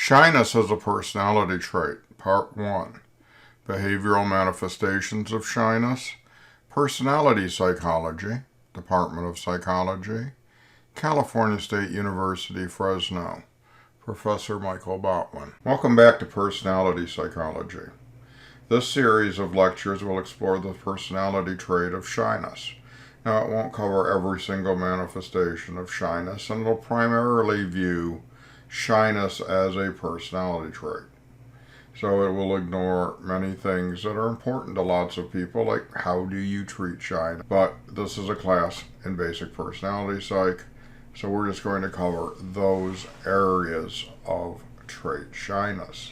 Shyness as a personality trait, Part 1. Behavioral manifestations of shyness. Personality psychology, Department of Psychology, California State University, Fresno. Professor Michael Botwin. Welcome back to Personality Psychology. This series of lectures will explore the personality trait of shyness. Now, it won't cover every single manifestation of shyness, and it'll primarily view shyness as a personality trait. So it will ignore many things that are important to lots of people, like how do you treat shyness. But this is a class in basic personality psych, so we're just going to cover those areas of trait shyness.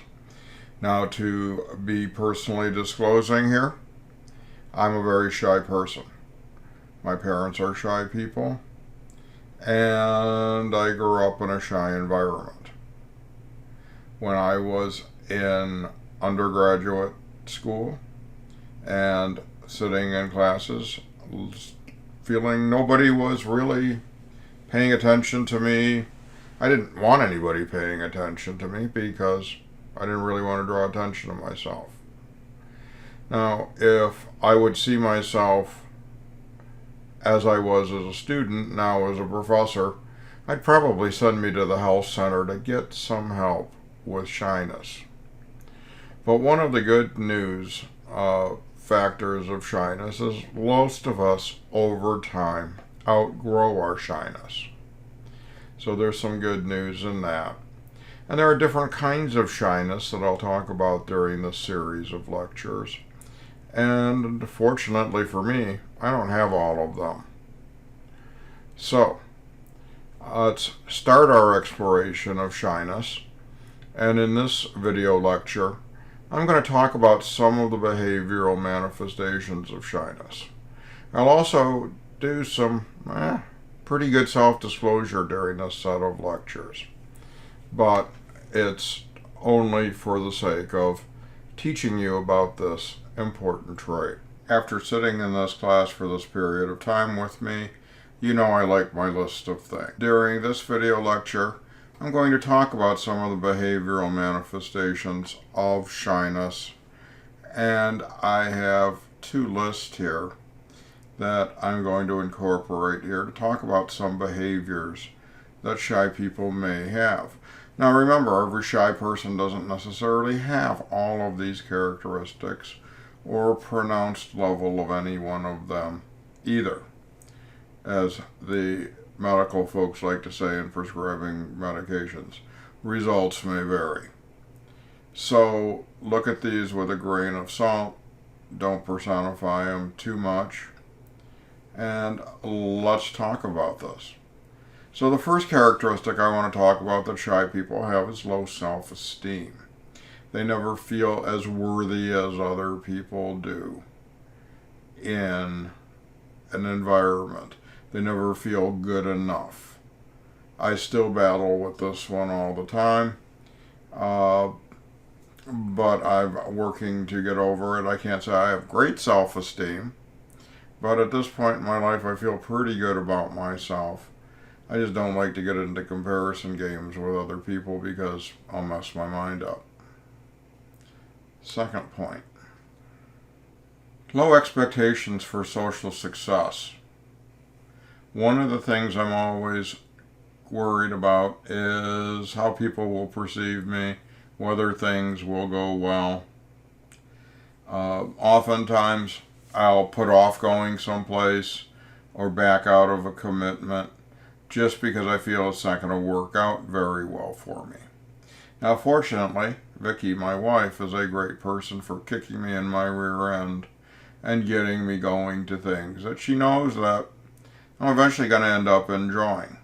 Now, to be personally disclosing here, I'm a very shy person. My parents are shy people, and I grew up in a shy environment. When I was in undergraduate school and sitting in classes, feeling nobody was really paying attention to me. I didn't want anybody paying attention to me because I didn't really want to draw attention to myself. Now, if I would see myself as I was as a student, now as a professor, I'd probably send me to the health center to get some help with shyness. But one of the good news factors of shyness is most of us over time outgrow our shyness. So there's some good news in that. And there are different kinds of shyness that I'll talk about during this series of lectures. And fortunately for me, I don't have all of them. So, let's start our exploration of shyness. And in this video lecture, I'm going to talk about some of the behavioral manifestations of shyness. I'll also do some pretty good self-disclosure during this set of lectures. But it's only for the sake of teaching you about this important trait. After sitting in this class for this period of time with me, you know I like my list of things. During this video lecture, I'm going to talk about some of the behavioral manifestations of shyness, and I have two lists here that I'm going to incorporate here to talk about some behaviors that shy people may have. Now remember, every shy person doesn't necessarily have all of these characteristics or a pronounced level of any one of them either, as the medical folks like to say in prescribing medications. Results may vary. So look at these with a grain of salt. Don't personify them too much. And let's talk about this. So the first characteristic I want to talk about that shy people have is low self-esteem. They never feel as worthy as other people do in an environment. They never feel good enough. I still battle with this one all the time, but I'm working to get over it. I can't say I have great self-esteem, but at this point in my life I feel pretty good about myself. I just don't like to get into comparison games with other people because I'll mess my mind up. Second point. Low expectations for social success. One of the things I'm always worried about is how people will perceive me, whether things will go well. Oftentimes I'll put off going someplace or back out of a commitment just because I feel it's not going to work out very well for me. Now, fortunately, Vicky, my wife, is a great person for kicking me in my rear end and getting me going to things that she knows that I'm eventually going to end up enjoying.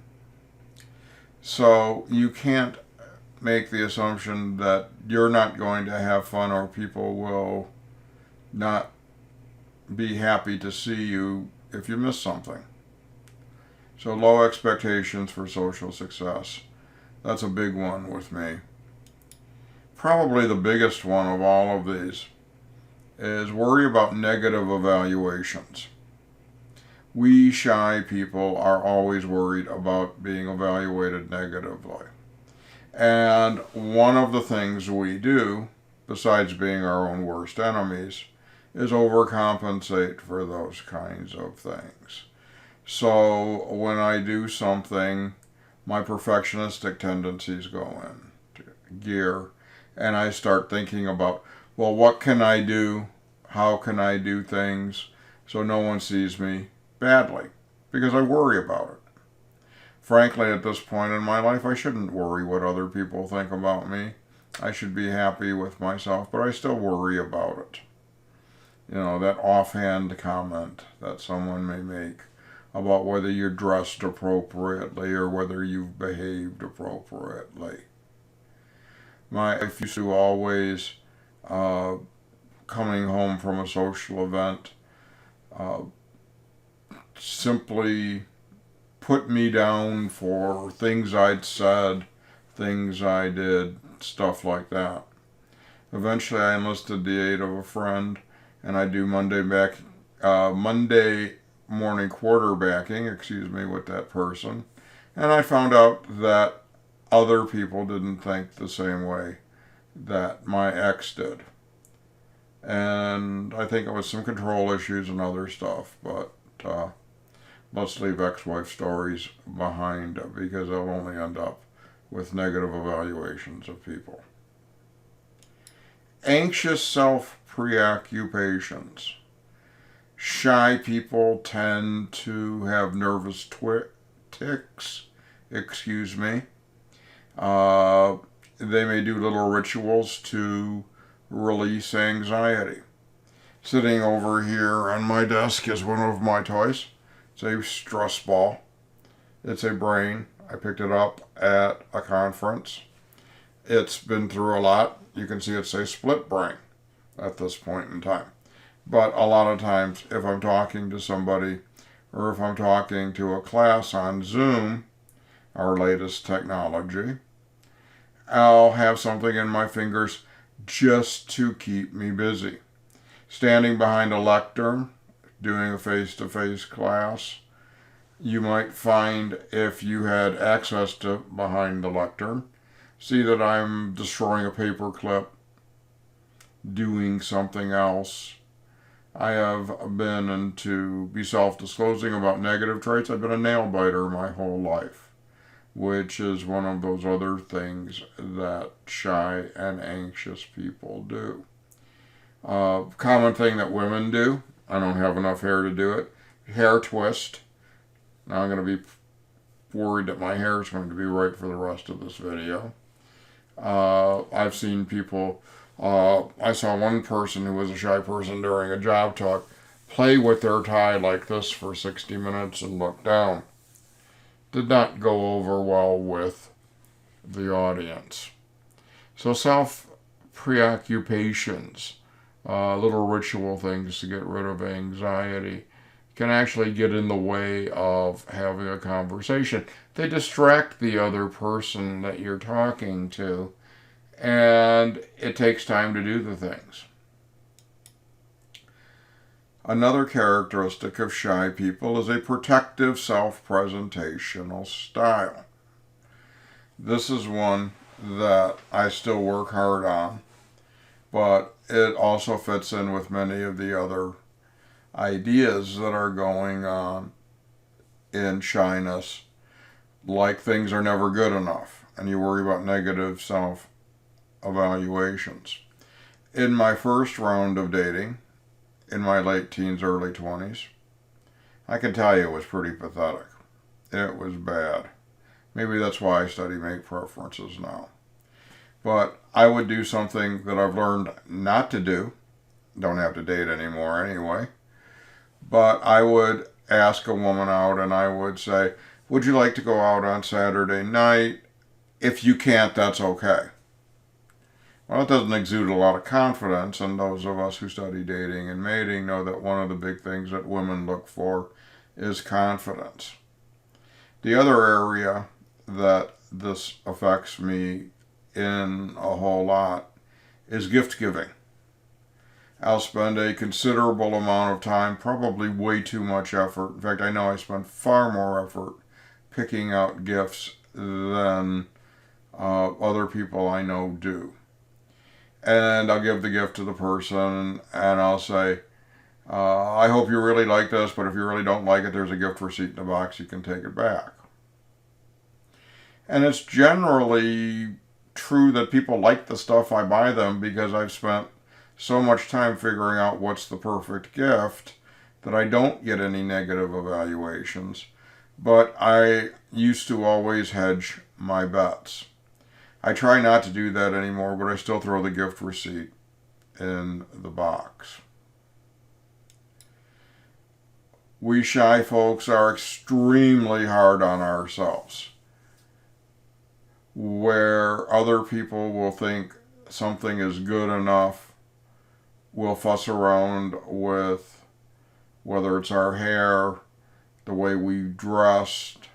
So you can't make the assumption that you're not going to have fun or people will not be happy to see you if you miss something. So low expectations for social success. That's a big one with me. Probably the biggest one of all of these is worry about negative evaluations. We shy people are always worried about being evaluated negatively. And one of the things we do, besides being our own worst enemies, is overcompensate for those kinds of things. So when I do something, my perfectionistic tendencies go into gear, and I start thinking about, well, what can I do? How can I do things so no one sees me badly? Because I worry about it. Frankly, at this point in my life, I shouldn't worry what other people think about me. I should be happy with myself, but I still worry about it. You know, that offhand comment that someone may make about whether you're dressed appropriately or whether you've behaved appropriately. My wife used to always, coming home from a social event, uh, simply put me down for things I'd said, things I did, stuff like that. Eventually, I enlisted the aid of a friend, and I do Monday morning quarterbacking, with that person. And I found out that other people didn't think the same way that my ex did. And I think it was some control issues and other stuff, but let's leave ex-wife stories behind because they'll only end up with negative evaluations of people. Anxious self-preoccupations. Shy people tend to have nervous tics. They may do little rituals to release anxiety. Sitting over here on my desk is one of my toys. It's a stress ball. It's a brain. I picked it up at a conference. It's been through a lot. You can see it's a split brain at this point in time. But a lot of times, if I'm talking to somebody or if I'm talking to a class on Zoom, our latest technology, I'll have something in my fingers just to keep me busy. Standing behind a lectern, doing a face-to-face class, you might find if you had access to behind the lectern, see that I'm destroying a paper clip, doing something else. I have been into be self-disclosing about negative traits. I've been a nail biter my whole life, which is one of those other things that shy and anxious people do. Common thing that women do, I don't have enough hair to do it, hair twist. Now I'm going to be worried that my hair is going to be right for the rest of this video. I've seen people, I saw one person who was a shy person during a job talk play with their tie like this for 60 minutes and look down. Did not go over well with the audience. So self-preoccupations, little ritual things to get rid of anxiety, can actually get in the way of having a conversation. They distract the other person that you're talking to, and it takes time to do the things. Another characteristic of shy people is a protective self-presentational style. This is one that I still work hard on, but it also fits in with many of the other ideas that are going on in shyness, like things are never good enough, and you worry about negative self-evaluations. In my first round of dating, in my late teens, early 20s, I can tell you it was pretty pathetic. It was bad. Maybe that's why I study mate preferences now. But I would do something that I've learned not to do. Don't have to date anymore anyway. But I would ask a woman out and I would say, would you like to go out on Saturday night? If you can't, that's okay. Well, it doesn't exude a lot of confidence, and those of us who study dating and mating know that one of the big things that women look for is confidence. The other area that this affects me in a whole lot is gift giving. I'll spend a considerable amount of time, probably way too much effort. In fact, I know I spend far more effort picking out gifts than Other people I know do. And I'll give the gift to the person and I'll say, I hope you really like this, but if you really don't like it, there's a gift receipt in the box. You can take it back. And it's generally true that people like the stuff I buy them because I've spent so much time figuring out what's the perfect gift that I don't get any negative evaluations. But I used to always hedge my bets. I try not to do that anymore, but I still throw the gift receipt in the box. We shy folks are extremely hard on ourselves. Where other people will think something is good enough, we'll fuss around with whether it's our hair, the way we dressed,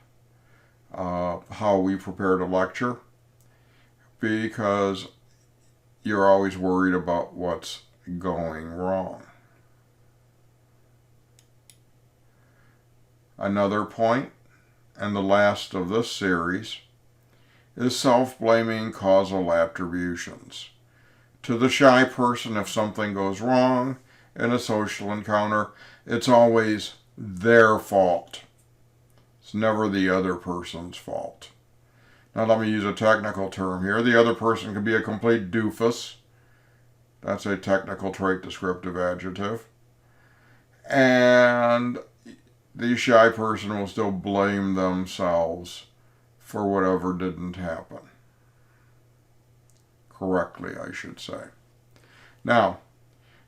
how we prepared a lecture, because you're always worried about what's going wrong. Another point, and the last of this series, is self-blaming causal attributions. To the shy person, if something goes wrong in a social encounter, it's always their fault. It's never the other person's fault. Now let me use a technical term here. The other person could be a complete doofus. That's a technical trait descriptive adjective. And the shy person will still blame themselves for whatever didn't happen. Correctly, I should say. Now,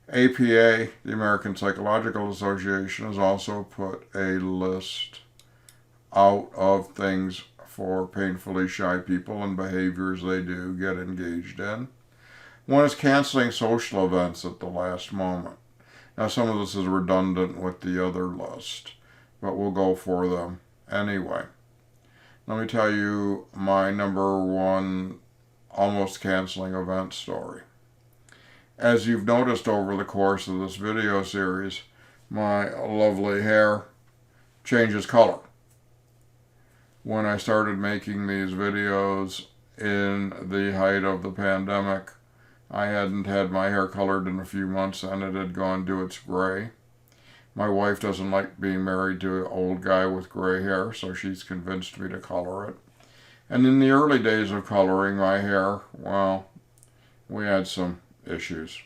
APA, the American Psychological Association, has also put a list out of things for painfully shy people and behaviors they do get engaged in. One is canceling social events at the last moment. Now, some of this is redundant with the other list, but we'll go for them anyway. Let me tell you my number one almost canceling event story. As you've noticed over the course of this video series, my lovely hair changes color. When I started making these videos in the height of the pandemic, I hadn't had my hair colored in a few months and it had gone to its gray. My wife doesn't like being married to an old guy with gray hair, so she's convinced me to color it. And in the early days of coloring my hair, well, we had some issues.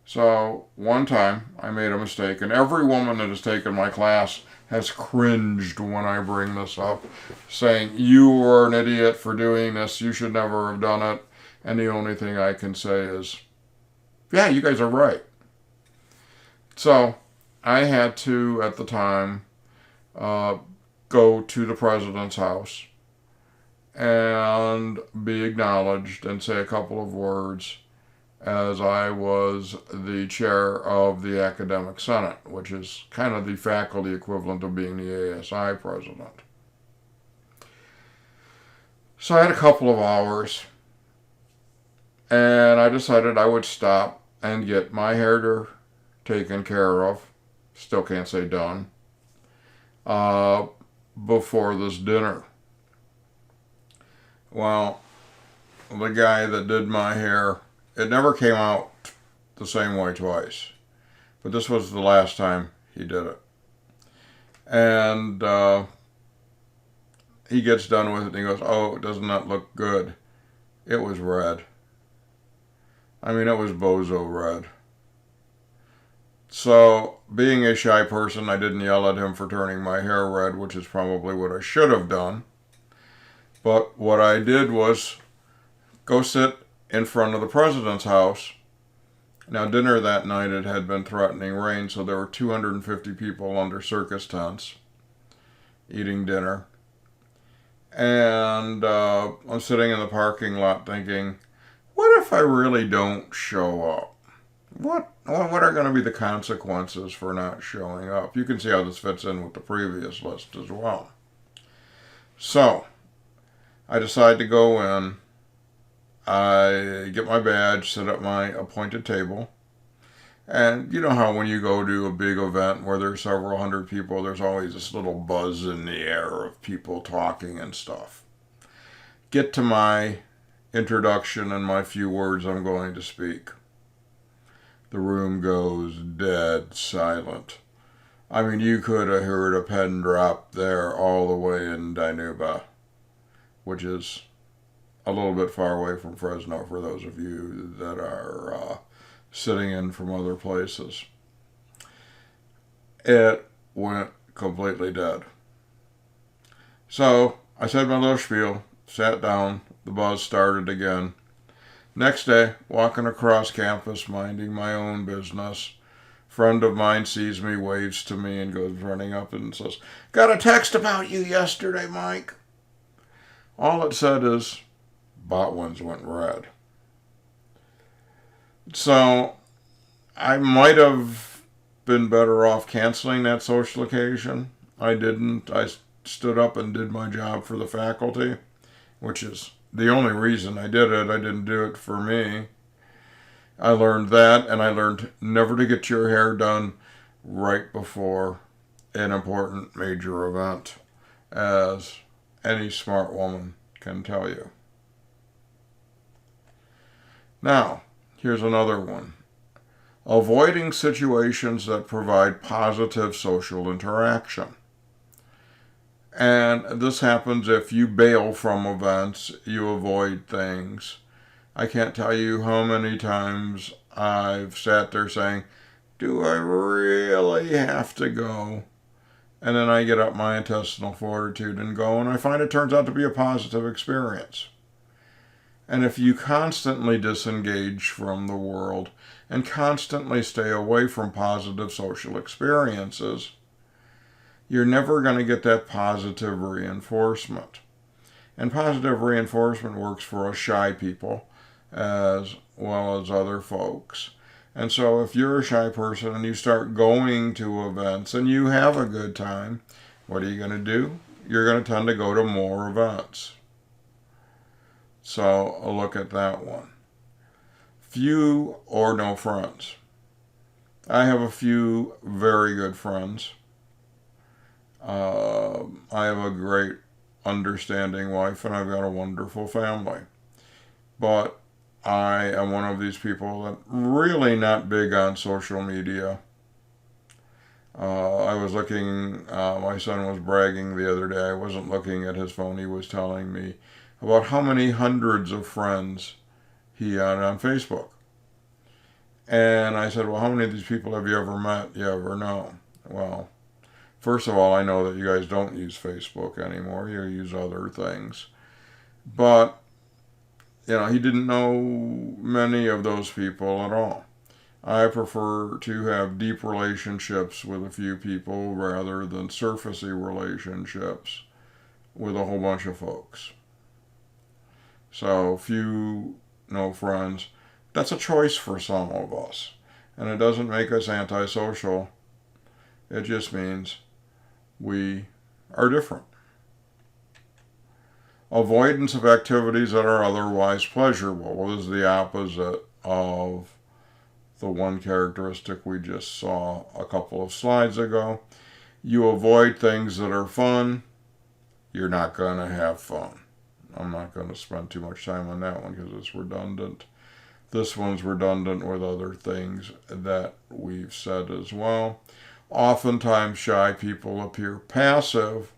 So one time I made a mistake, and every woman that has taken my class has cringed when I bring this up, saying, you were an idiot for doing this, you should never have done it. And the only thing I can say is, yeah, you guys are right. So I had to, at the time, go to the president's house and be acknowledged and say a couple of words as I was the chair of the Academic Senate, which is kind of the faculty equivalent of being the ASI president. So I had a couple of hours, and I decided I would stop and get my hair taken care of, still can't say done, before this dinner. Well, the guy that did my hair, it never came out the same way twice, but this was the last time he did it. And he gets done with it and he goes, oh, doesn't that look good? It was red. I mean, it was bozo red. So, being a shy person, I didn't yell at him for turning my hair red, which is probably what I should have done. But what I did was go sit in front of the president's house. Now, dinner that night, it had been threatening rain, so there were 250 people under circus tents eating dinner. And I'm sitting in the parking lot thinking, what if I really don't show up? What are going to be the consequences for not showing up? You can see how this fits in with the previous list as well. So, I decide to go in. I get my badge, sit at my appointed table. And you know how when you go to a big event where there's several hundred people, there's always this little buzz in the air of people talking and stuff. get to my introduction and my few words I'm going to speak, the room goes dead silent. I mean, you could have heard a pin drop there all the way in Dinuba, which is a little bit far away from Fresno for those of you that are sitting in from other places. It went completely dead. So I said my little spiel, sat down, the buzz started again. Next day, walking across campus, minding my own business, friend of mine sees me, waves to me, and goes running up and says, "Got a text about you yesterday, Mike." All it said is, bot ones went red. So I might have been better off canceling that social occasion. I didn't. I stood up and did my job for the faculty, which is the only reason I did it. I didn't do it for me. I learned that, and I learned never to get your hair done right before an important major event, as any smart woman can tell you. Now, here's another one. Avoiding situations that provide positive social interaction. And this happens if you bail from events, you avoid things. I can't tell you how many times I've sat there saying, do I really have to go? And then I get up my intestinal fortitude and go, and I find it turns out to be a positive experience. And if you constantly disengage from the world and constantly stay away from positive social experiences, you're never going to get that positive reinforcement. And positive reinforcement works for us shy people as well as other folks. And so if you're a shy person and you start going to events and you have a good time, what are you going to do? You're going to tend to go to more events. So a look at that one. Few or no friends. I have a few very good friends. I have a great understanding wife and I've got a wonderful family. But I am one of these people that really not big on social media. I was looking, my son was bragging the other day, I wasn't looking at his phone, he was telling me about how many hundreds of friends he had on Facebook. And I said, well, how many of these people have you ever met, you ever know? Well, first of all, I know that you guys don't use Facebook anymore. You use other things. But, he didn't know many of those people at all. I prefer to have deep relationships with a few people rather than surfacey relationships with a whole bunch of folks. So, few, no friends. That's a choice for some of us. And it doesn't make us antisocial. It just means we are different. Avoidance of activities that are otherwise pleasurable. What is the opposite of the one characteristic we just saw a couple of slides ago? You avoid things that are fun, you're not going to have fun. I'm not going to spend too much time on that one because it's redundant. This one's redundant with other things that we've said as well. Oftentimes shy people appear passive,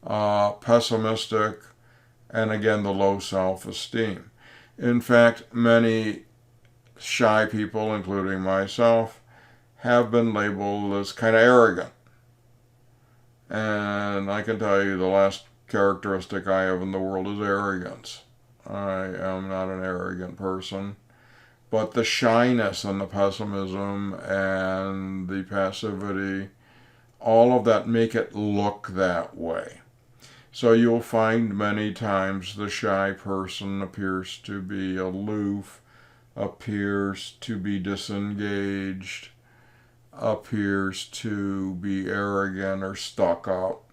pessimistic, and again the low self-esteem. In fact, many shy people, including myself, have been labeled as kind of arrogant. And I can tell you the last characteristic I have in the world is arrogance. I am not an arrogant person. But the shyness and the pessimism and the passivity, all of that make it look that way. So you'll find many times the shy person appears to be aloof, appears to be disengaged, appears to be arrogant or stuck up.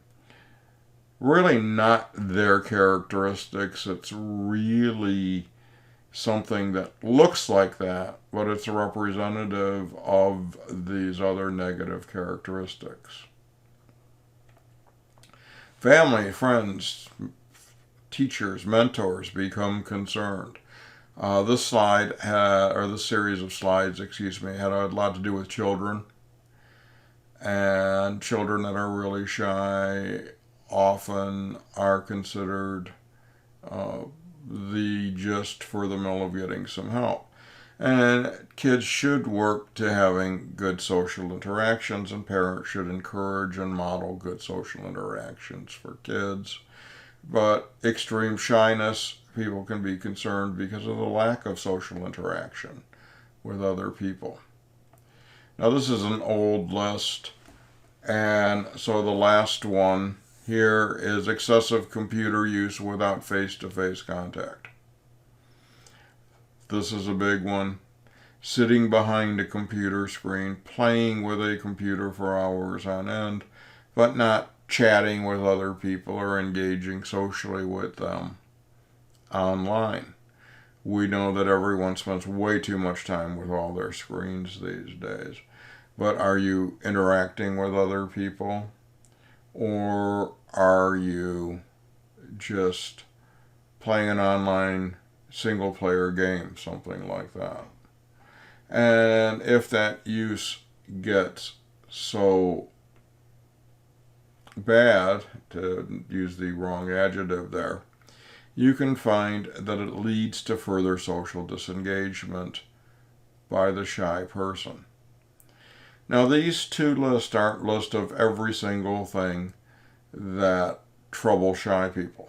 Really not their characteristics. It's really something that looks like that, but it's a representative of these other negative characteristics. Family, friends, teachers, mentors become concerned. This slide, or this series of slides, had a lot to do with children. And children that are really shy often are considered the gist for the mill of getting some help. And kids should work to having good social interactions, and parents should encourage and model good social interactions for kids. But extreme shyness, people can be concerned because of the lack of social interaction with other people. Now, this is an old list, and so the last one here is excessive computer use without face-to-face contact. This is a big one. Sitting behind a computer screen, playing with a computer for hours on end, but not chatting with other people or engaging socially with them online. We know that everyone spends way too much time with all their screens these days. But are you interacting with other people? Or are you just playing an online single-player game, something like that? And if that use gets so bad, to use the wrong adjective there, you can find that it leads to further social disengagement by the shy person. Now, these two lists aren't lists of every single thing that trouble shy people,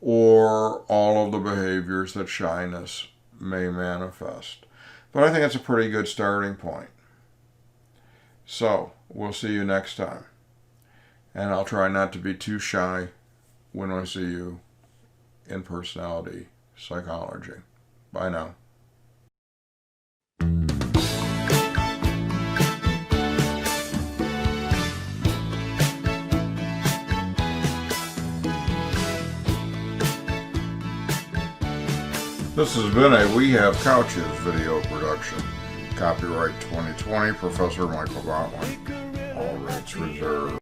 or all of the behaviors that shyness may manifest. But I think it's a pretty good starting point. So, we'll see you next time. And I'll try not to be too shy when I see you in personality psychology. Bye now. This has been a We Have Couches video production. Copyright 2020, Professor Michael Gottlieb. All rights reserved.